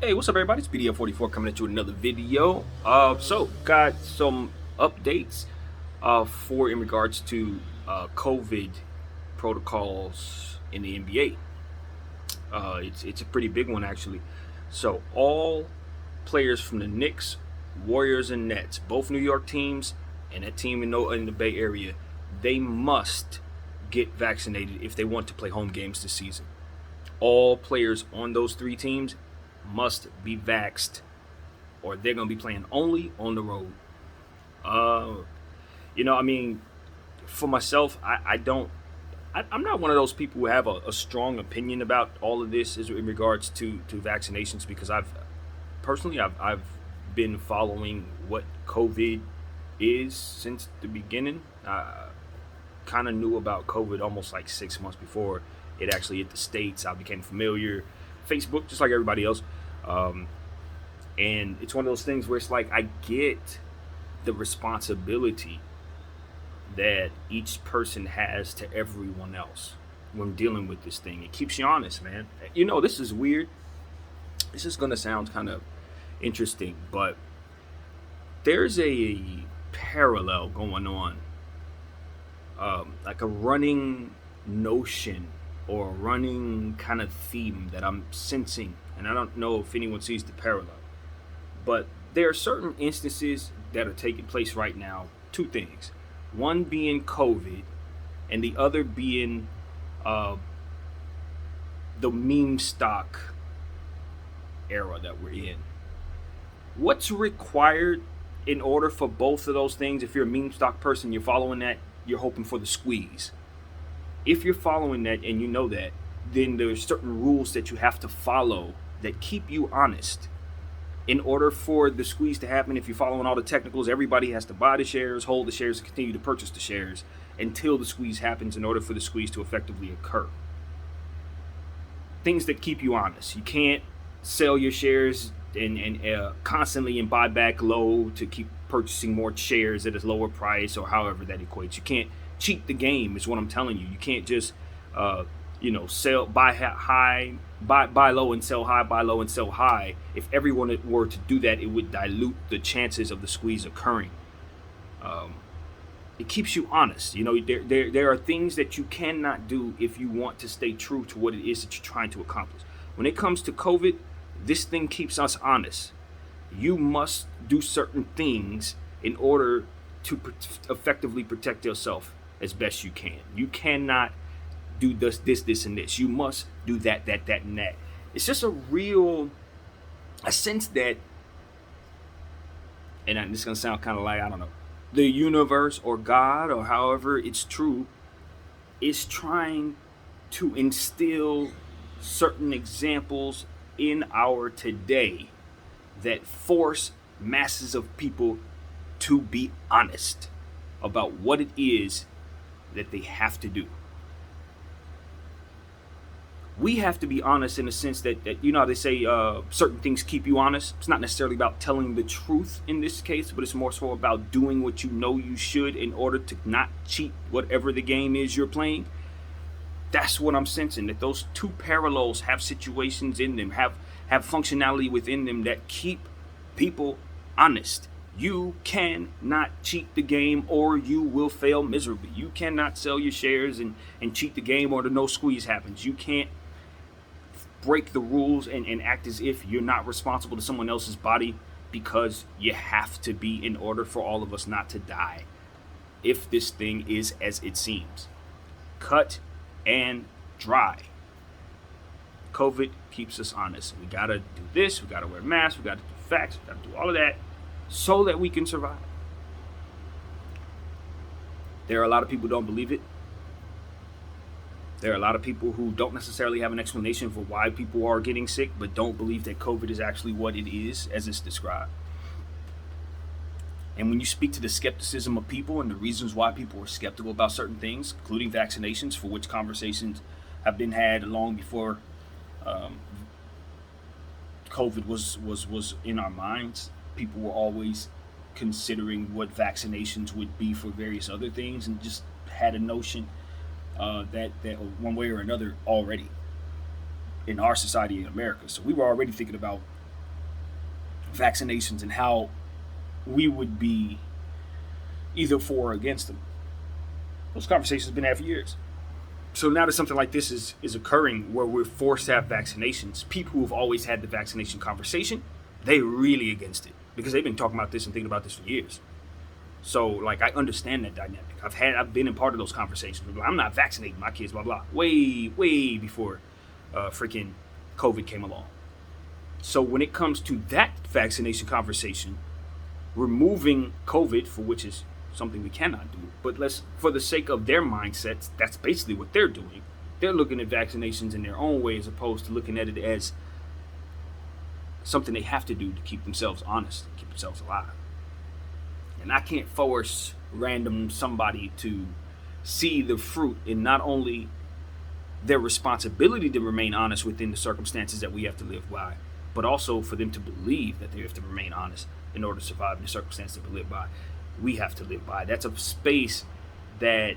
Hey, what's up, everybody? It's BDF44 coming at you with another video. So got some updates for in regards to COVID protocols in the NBA. It's a pretty big one actually. So all players from the Knicks, Warriors, and Nets, both New York teams, and that team in the Bay Area, they must get vaccinated if they want to play home games this season. All players on those three teams must be vaxxed, or they're gonna be playing only on the road. Uh, I mean, for myself, I don't. I'm not one of those people who have a strong opinion about all of this is in regards to vaccinations because I've been following what COVID is since the beginning. I kind of knew about COVID almost like 6 months before it actually hit the States. I became familiar. Facebook, just like everybody else. And it's one of those things where it's like I get the responsibility that each person has to everyone else when dealing with this thing. It keeps you honest, man. This is weird. This is going to sound kind of interesting, but there's a parallel going on, like a running notion or a running kind of theme that I'm sensing, and I don't know if anyone sees the parallel, but there are certain instances that are taking place right now. Two things, one being COVID and the other being the meme stock era that we're in. What's required in order for both of those things? If you're a meme stock person, you're following that, you're hoping for the squeeze. If you're following that and you know that, then there's certain rules that you have to follow that keep you honest. In order for the squeeze to happen, if you're following all the technicals, everybody has to buy the shares, hold the shares, and continue to purchase the shares until the squeeze happens in order for the squeeze to effectively occur. Things that keep you honest. You can't sell your shares and constantly and buy back low to keep purchasing more shares at a lower price or however that equates. You can't cheat the game is what I'm telling you. You can't just sell, buy low and sell high, buy low and sell high. If everyone were to do that, it would dilute the chances of the squeeze occurring. It keeps you honest. There are things that you cannot do if you want to stay true to what it is that you're trying to accomplish. When it comes to COVID, this thing keeps us honest. You must do certain things in order to effectively protect yourself as best you can. You cannot do this, and this. You must do that, and that. It's just a sense that, and this is going to sound kind of like, I don't know, the universe or God or however it's true, is trying to instill certain examples in our today that force masses of people to be honest about what it is that they have to do. We have to be honest in the sense that how they say certain things keep you honest. It's not necessarily about telling the truth in this case, but it's more so about doing what you know you should in order to not cheat whatever the game is you're playing. That's what I'm sensing, that those two parallels have situations in them, have functionality within them that keep people honest. You cannot cheat the game or you will fail miserably. You cannot sell your shares and cheat the game or the no squeeze happens. You can't break the rules and act as if you're not responsible to someone else's body, because you have to be in order for all of us not to die if this thing is as it seems. Cut and dry. COVID keeps us honest. We gotta do this, we gotta wear masks, we gotta do facts, we gotta do all of that so that we can survive. There are a lot of people who don't believe it. There are a lot of people who don't necessarily have an explanation for why people are getting sick, but don't believe that COVID is actually what it is as it's described. And when you speak to the skepticism of people and the reasons why people are skeptical about certain things, including vaccinations, for which conversations have been had long before COVID was in our minds, people were always considering what vaccinations would be for various other things and just had a notion that one way or another already in our society in America. So we were already thinking about vaccinations and how we would be either for or against them. Those conversations have been had for years. So now that something like this is occurring where we're forced to have vaccinations, people who have always had the vaccination conversation, they're really against it because they've been talking about this and thinking about this for years. So like I understand that dynamic. I've been in part of those conversations. I'm not vaccinating my kids, blah blah. Way before freaking COVID came along. So when it comes to that vaccination conversation, removing COVID, for which is something we cannot do, but for the sake of their mindsets, that's basically what they're doing. They're looking at vaccinations in their own way as opposed to looking at it as something they have to do to keep themselves honest, keep themselves alive. And I can't force random somebody to see the fruit in not only their responsibility to remain honest within the circumstances that we have to live by, but also for them to believe that they have to remain honest in order to survive in the circumstances that we live by. We have to live by. That's a space that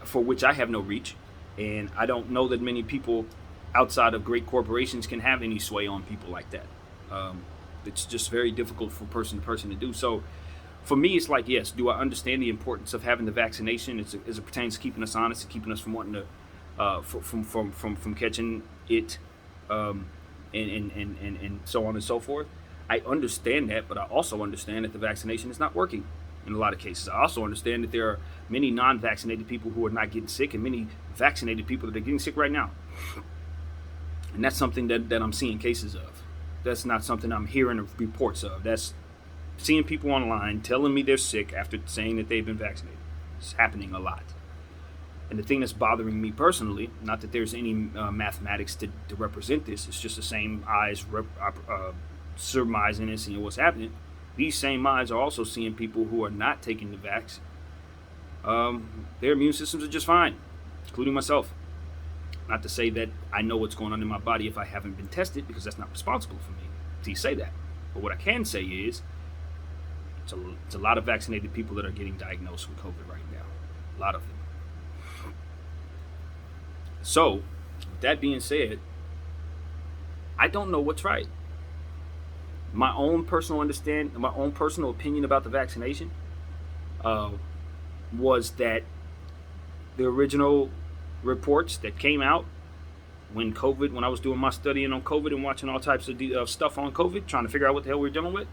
for which I have no reach, and I don't know that many people outside of great corporations can have any sway on people like that. It's just very difficult for person to person to do. So for me, it's like, yes, do I understand the importance of having the vaccination as it pertains to keeping us honest and keeping us from wanting to from catching it, and so on and so forth. I understand that, but I also understand that the vaccination is not working in a lot of cases. I also understand that there are many non-vaccinated people who are not getting sick and many vaccinated people that are getting sick right now. And that's something that I'm seeing cases of. That's not something I'm hearing reports of. That's seeing people online telling me they're sick after saying that they've been vaccinated. It's happening a lot. And the thing that's bothering me personally, not that there's any mathematics to represent this, it's just the same eyes surmising and seeing what's happening. These same eyes are also seeing people who are not taking the vax. Their immune systems are just fine, including myself. Not to say that I know what's going on in my body if I haven't been tested, because that's not responsible for me to say that. But what I can say is, it's a lot of vaccinated people that are getting diagnosed with COVID right now. A lot of them. So, with that being said, I don't know what's right. My own personal understanding, my own personal opinion about the vaccination was that the original reports that came out when I was doing my studying on COVID and watching all types of stuff on COVID, trying to figure out what the hell we were dealing with,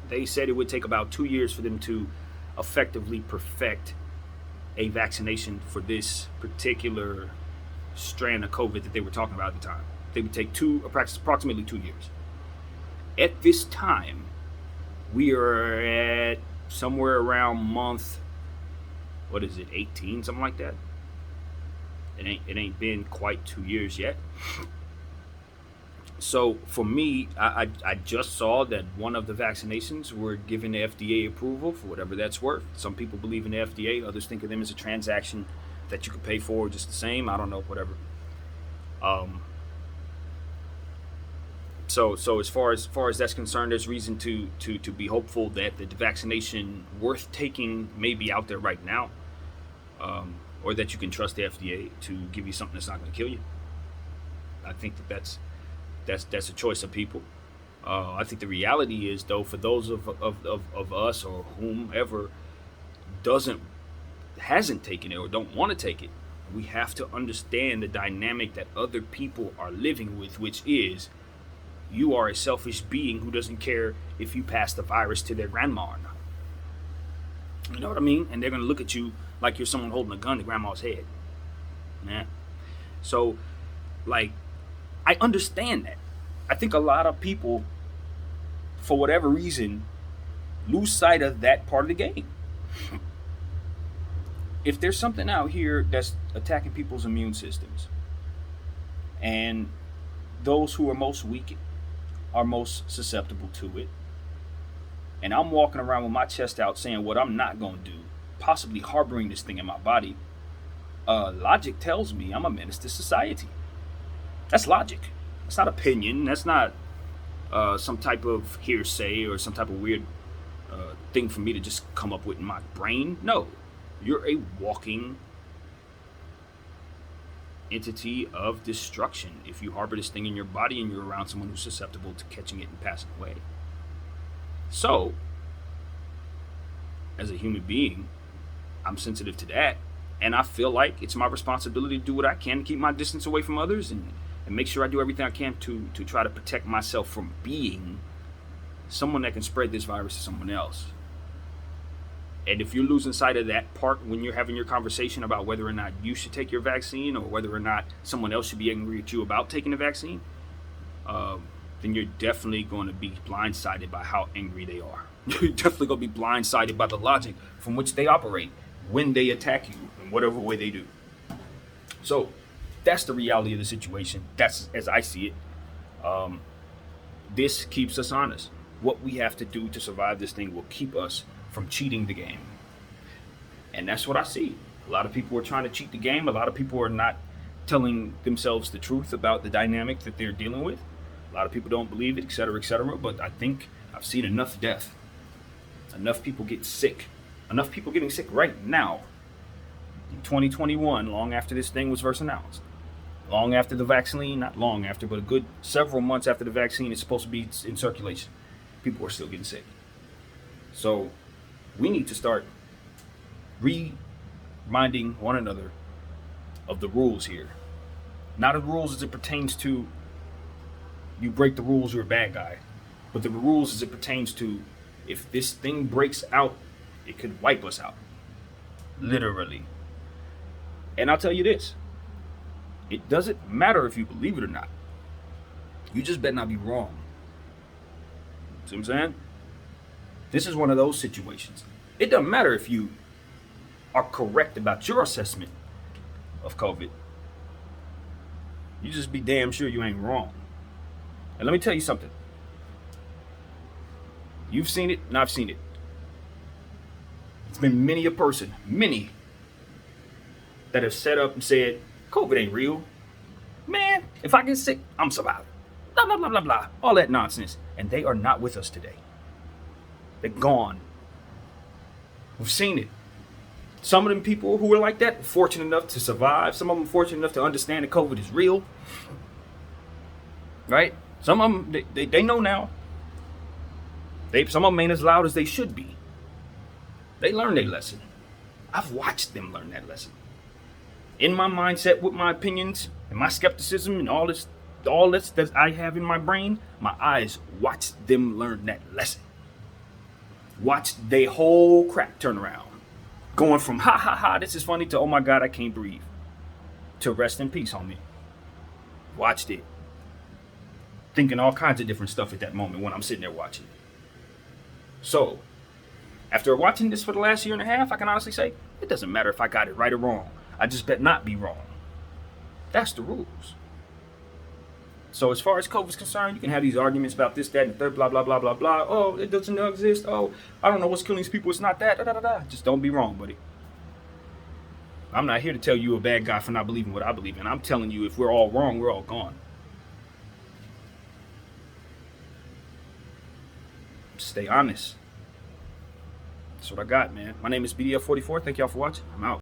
they said it would take about 2 years for them to effectively perfect a vaccination for this particular strand of COVID that they were talking about at the time. They would take approximately 2 years. At this time, we are at somewhere around month, 18, something like that. It ain't been quite 2 years yet. So for me, I just saw that one of the vaccinations were given the FDA approval for whatever that's worth. Some people believe in the FDA, others think of them as a transaction that you could pay for just the same. I don't know, whatever. So as far as that's concerned, there's reason to be hopeful that the vaccination worth taking may be out there right now, or that you can trust the FDA to give you something that's not going to kill you. I think that's a choice of people. I think the reality is, though, for those of us or whomever hasn't taken it or don't want to take it, we have to understand the dynamic that other people are living with, which is you are a selfish being who doesn't care if you pass the virus to their grandma or not. You know what I mean? And they're going to look at you like you're someone holding a gun to grandma's head. Yeah. So, like, I understand that. I think a lot of people, for whatever reason, lose sight of that part of the game. If there's something out here that's attacking people's immune systems, and those who are most weak are most susceptible to it, and I'm walking around with my chest out saying what I'm not going to do, possibly harboring this thing in my body, logic tells me I'm a menace to society. That's logic. That's not opinion. That's not some type of hearsay or some type of weird thing for me to just come up with in my brain. No, you're a walking entity of destruction if you harbor this thing in your body and you're around someone who's susceptible to catching it and passing away. So, as a human being, I'm sensitive to that. And I feel like it's my responsibility to do what I can to keep my distance away from others and make sure I do everything I can to try to protect myself from being someone that can spread this virus to someone else. And if you're losing sight of that part when you're having your conversation about whether or not you should take your vaccine or whether or not someone else should be angry at you about taking the vaccine, then you're definitely going to be blindsided by how angry they are. You're definitely going to be blindsided by the logic from which they operate when they attack you in whatever way they do. So that's the reality of the situation. That's as I see it. This keeps us honest. What we have to do to survive this thing will keep us from cheating the game. And that's what I see. A lot of people are trying to cheat the game. A lot of people are not telling themselves the truth about the dynamic that they're dealing with. A lot of people don't believe it, et cetera, et cetera. But I think I've seen enough death, enough people get sick, enough people getting sick right now in 2021, long after this thing was first announced. Long after the vaccine, not long after, but a good several months after the vaccine is supposed to be in circulation, people are still getting sick. So we need to start reminding one another of the rules here. Not the rules as it pertains to you break the rules, you're a bad guy. But the rules as it pertains to if this thing breaks out, it could wipe us out. Literally. And I'll tell you this. It doesn't matter if you believe it or not. You just better not be wrong. See what I'm saying? This is one of those situations. It doesn't matter if you are correct about your assessment of COVID. You just be damn sure you ain't wrong. And let me tell you something. You've seen it and I've seen it. It's been many a person, many, that have set up and said, COVID ain't real. Man, if I get sick, I'm surviving. Blah, blah, blah, blah, blah. All that nonsense. And they are not with us today. They're gone. We've seen it. Some of them people who were like that were fortunate enough to survive. Some of them fortunate enough to understand that COVID is real. Right? Some of them, they know now. Some of them ain't as loud as they should be. They learned their lesson. I've watched them learn that lesson. In my mindset with my opinions and my skepticism and all this that I have in my brain, my eyes watched them learn that lesson. Watched their whole crap turn around. Going from ha ha ha, this is funny, to oh my God, I can't breathe. To rest in peace, homie. Watched it. Thinking all kinds of different stuff at that moment when I'm sitting there watching. So, after watching this for the last year and a half, I can honestly say, it doesn't matter if I got it right or wrong. I just bet not be wrong. That's the rules. So as far as COVID is concerned, you can have these arguments about this, that, and the third, blah, blah, blah, blah, blah. Oh, it doesn't exist. Oh, I don't know what's killing these people. It's not that. Da, da, da, da. Just don't be wrong, buddy. I'm not here to tell you a bad guy for not believing what I believe in. I'm telling you, if we're all wrong, we're all gone. Stay honest. That's what I got, man. My name is BDF44. Thank y'all for watching. I'm out.